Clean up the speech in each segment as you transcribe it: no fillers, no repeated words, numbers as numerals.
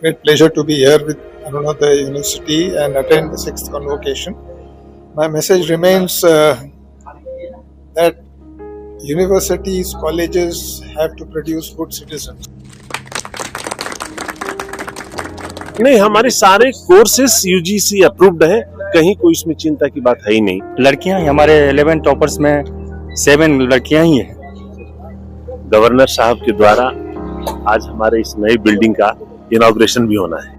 Great pleasure to be here with Arunodaya University and attend the 6th convocation. My message remains that universities, colleges have to produce good citizens. नहीं, हमारे सारे courses UGC approved है, कहीं कोई इसमें चिंता की बात है ही नहीं। लड़कियां हमारे 11 टॉपर्स में 7 लड़कियां ही हैं। गवर्नर साहब के द्वारा आज हमारे इस नई बिल्डिंग का इनॉग्रेशन भी होना है।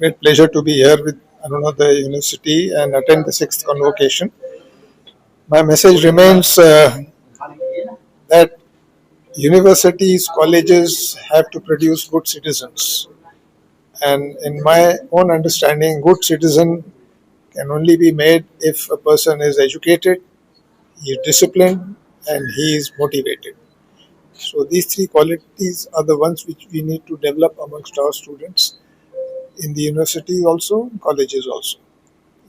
Great pleasure to be here with Arunodaya University and attend the 6th convocation. My message remains that universities, colleges have to produce good citizens. And in my own understanding, good citizen can only be made if a person is educated, he is disciplined, and he is motivated. So these three qualities are the ones which we need to develop amongst our students in the universities also, colleges also.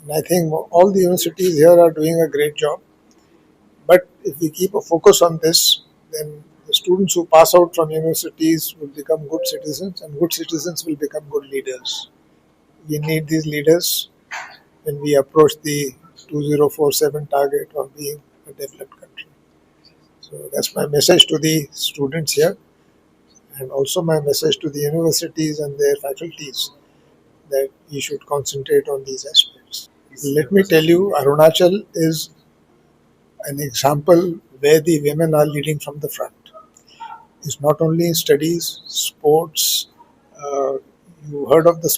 And I think all the universities here are doing a great job. But if we keep a focus on this, then the students who pass out from universities will become good citizens, and good citizens will become good leaders. We need these leaders when we approach the 2047 target of being a developed country. So that's my message to the students here, and also my message to the universities and their faculties, that we should concentrate on these aspects. Let me tell you, Arunachal is an example where the women are leading from the front. It's not only in studies, sports, you heard of the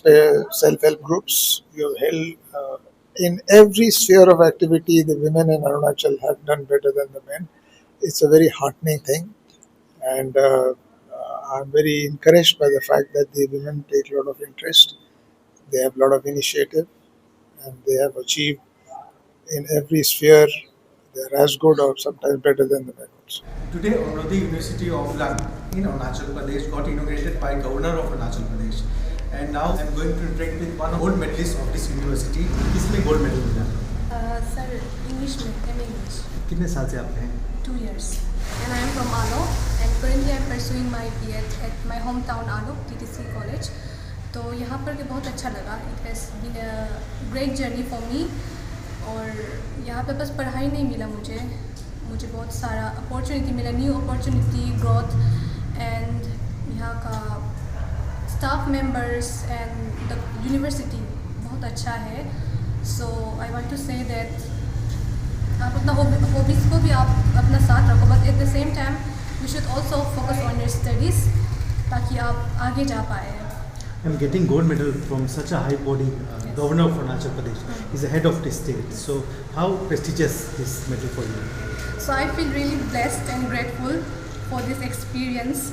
self-help groups, you held in every sphere of activity, the women in Arunachal have done better than the men. It's a very heartening thing, and I'm very encouraged by the fact that the women take a lot of interest. They have a lot of initiative, and they have achieved in every sphere. They're as good or sometimes better than the men also. Today, Arunodaya University of Lung in Arunachal Pradesh got inaugurated by Governor of Arunachal Pradesh. And now I'm going to interact with one gold medalist of this university. किसमें gold medal मिला? Sir, English में, English. कितने साल से आप हैं? 2 years. And I am from Alok, and currently I am pursuing my B.Ed at my hometown Alok, TTC College. तो यहाँ पर के बहुत अच्छा लगा. It has been a great journey for me. और यहाँ पे बस पढ़ाई नहीं मिला मुझे बहुत सारा अपॉर्चुनिटी मिला, न्यू अपॉर्चुनिटी, ग्रोथ, एंड यहाँ का staff members and the university बहुत अच्छा है. So I want to say that आप अपना हॉबीज़ को भी आप अपना साथ रखो, but at the same time you should also focus on your studies ताकि आप आगे जा पाए. I'm getting gold medal from such a high body. Governor of Arunachal Pradesh is the head of the state. So how prestigious this medal for you? So I feel really blessed and grateful for this experience.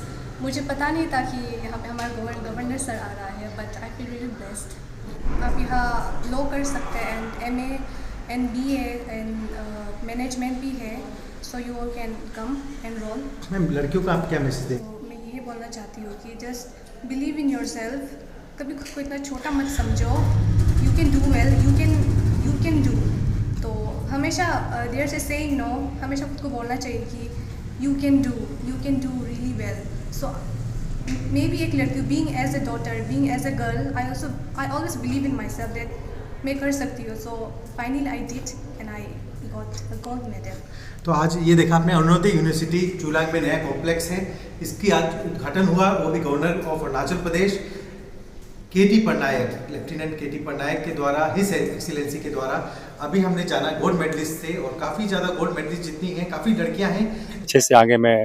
मुझे पता नहीं था कि यहाँ पे हमारा governor sir आ रहा है, but I feel really blessed. आप यहाँ लॉ कर सकते हैं, and MA and BA and management भी है, so you all can come enroll. Ma'am, लड़कियों को आप क्या मैसेज दें? तो मैं यही बोलना चाहती हूँ कि just believe in yourself. कभी खुद को इतना छोटा मत समझो. You can do well. You can do. तो हमेशा देयर से saying no, हमेशा खुद को बोलना चाहिए कि you can do really well. So maybe एक लड़की, being as a daughter, being as a girl, I always believe in myself that मैं कर सकती हूँ. So finally I did and I got a gold medal. तो आज ये देखा आपने, अरुणोदय यूनिवर्सिटी चूलांग में नया कॉम्प्लेक्स है, इसकी आज उद्घाटन हुआ, वो भी governor of Arunachal Pradesh KT Patnaik, lieutenant KT Patnaik के द्वारा, हिज एक्सीलेंसी के द्वारा. अभी हमने जाना गोल्ड मेडलिस्ट थे, और काफ़ी ज़्यादा गोल्ड मेडलिस्ट जितनी हैं, काफ़ी लड़कियां हैं. अच्छे से आगे मैं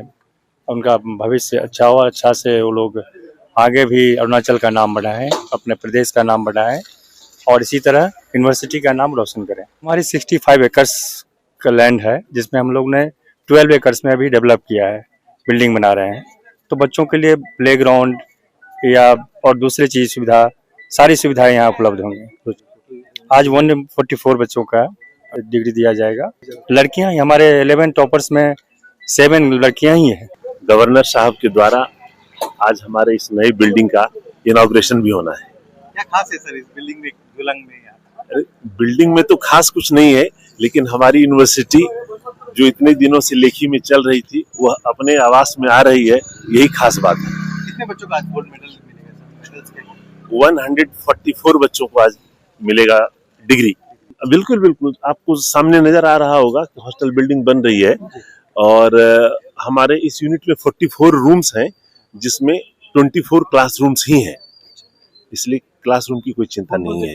उनका भविष्य अच्छा हो, अच्छा से वो लोग आगे भी अरुणाचल का नाम बढ़ाएं, अपने प्रदेश का नाम बढ़ाएं और इसी तरह यूनिवर्सिटी का नाम रोशन करें। हमारी 65 एकर्स का लैंड है जिसमें हम लोग ने 12 एकर्स में अभी डेवलप किया है, बिल्डिंग बना रहे हैं। तो बच्चों के लिए प्लेग्राउंड या और दूसरी चीज सुविधा, सारी सुविधाएं यहाँ उपलब्ध होंगी। आज 144 बच्चों का डिग्री दिया जाएगा। लड़कियां हमारे 11 टॉपर्स में 7 लड़कियां ही हैं। गवर्नर साहब के द्वारा आज हमारे इस नई बिल्डिंग का इनॉग्रेशन भी होना है। क्या खास है सर इस बिल्डिंग में, जुलंग में? यहाँ बिल्डिंग में तो खास कुछ नहीं है, लेकिन हमारी यूनिवर्सिटी जो इतने दिनों से लेखी में चल रही थी वह अपने आवास में आ रही है, यही खास बात है। कितने बच्चों को आज गोल्ड मेडल मिलेगा सर? मेडल्स के 144 बच्चों को आज मिलेगा डिग्री। बिल्कुल बिल्कुल, आपको सामने नजर आ रहा होगा कि हॉस्टल बिल्डिंग बन रही है और हमारे इस यूनिट में 44 रूम्स हैं जिसमें 24 क्लासरूम्स ही हैं, इसलिए क्लासरूम की कोई चिंता नहीं है।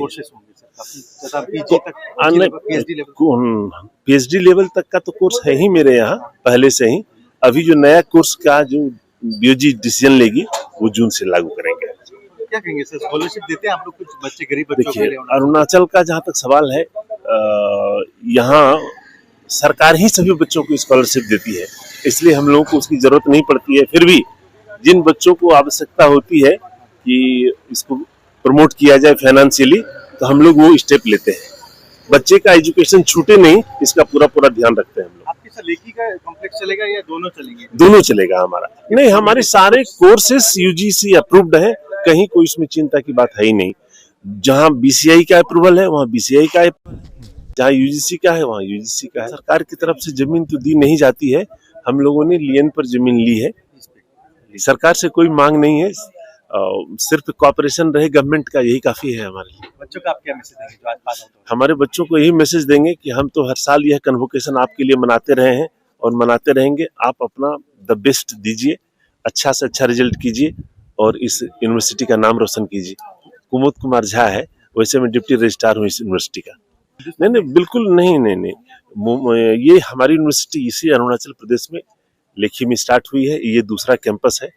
पीएचडी लेवल तक का तो कोर्स है ही मेरे यहाँ पहले से ही। अभी जो नया कोर्स का जो बीओजी डिसीजन लेगी वो जून से लागू करेंगे। क्या कहेंगे सर, स्कॉलरशिप देते हैं आप लोग कुछ बच्चे, गरीब बच्चों के देखिए, लिए? अरुणाचल का जहाँ तक सवाल है, यहाँ सरकार ही सभी बच्चों को स्कॉलरशिप देती है, इसलिए हम लोगों को उसकी जरूरत नहीं पड़ती है। फिर भी जिन बच्चों को आवश्यकता होती है कि इसको प्रमोट किया जाए फाइनेंशियली, तो हम लोग वो स्टेप लेते हैं। बच्चे का एजुकेशन छूटे नहीं, इसका पूरा पूरा ध्यान रखते हैं हम लोग। आपके सर लेखी का कॉम्प्लेक्स चलेगा या दोनों चलेंगे? दोनों चलेगा हमारा। नहीं, हमारे सारे कोर्सेस यूजीसी अप्रूव्ड है, कहीं कोई इसमें चिंता की बात है ही नहीं। जहाँ बीसीआई का अप्रूवल है वहाँ बीसीआई का, जहाँ यूजीसी का है वहाँ यूजीसी का है। सरकार की तरफ से जमीन तो दी नहीं जाती है, हम लोगों ने लियन पर जमीन ली है। सरकार से कोई मांग नहीं है, सिर्फ कॉपरेशन रहे गवर्नमेंट का, यही काफी है हमारे लिए। बच्चों का आप क्या मैसेज देंगे जो आज पास आउट हो? हमारे बच्चों को यही मैसेज देंगे कि हम तो हर साल यह कन्वोकेशन आपके लिए मनाते रहे हैं और मनाते रहेंगे। आप अपना द बेस्ट दीजिए, अच्छा से अच्छा रिजल्ट कीजिए और इस यूनिवर्सिटी का नाम रोशन कीजिए। कुमुद कुमार झा है, वैसे मैं डिप्टी रजिस्ट्रार हूँ इस यूनिवर्सिटी का। नहीं, बिल्कुल नहीं, ये हमारी यूनिवर्सिटी इसी अरुणाचल प्रदेश में लेखी में स्टार्ट हुई है। ये दूसरा कैंपस है।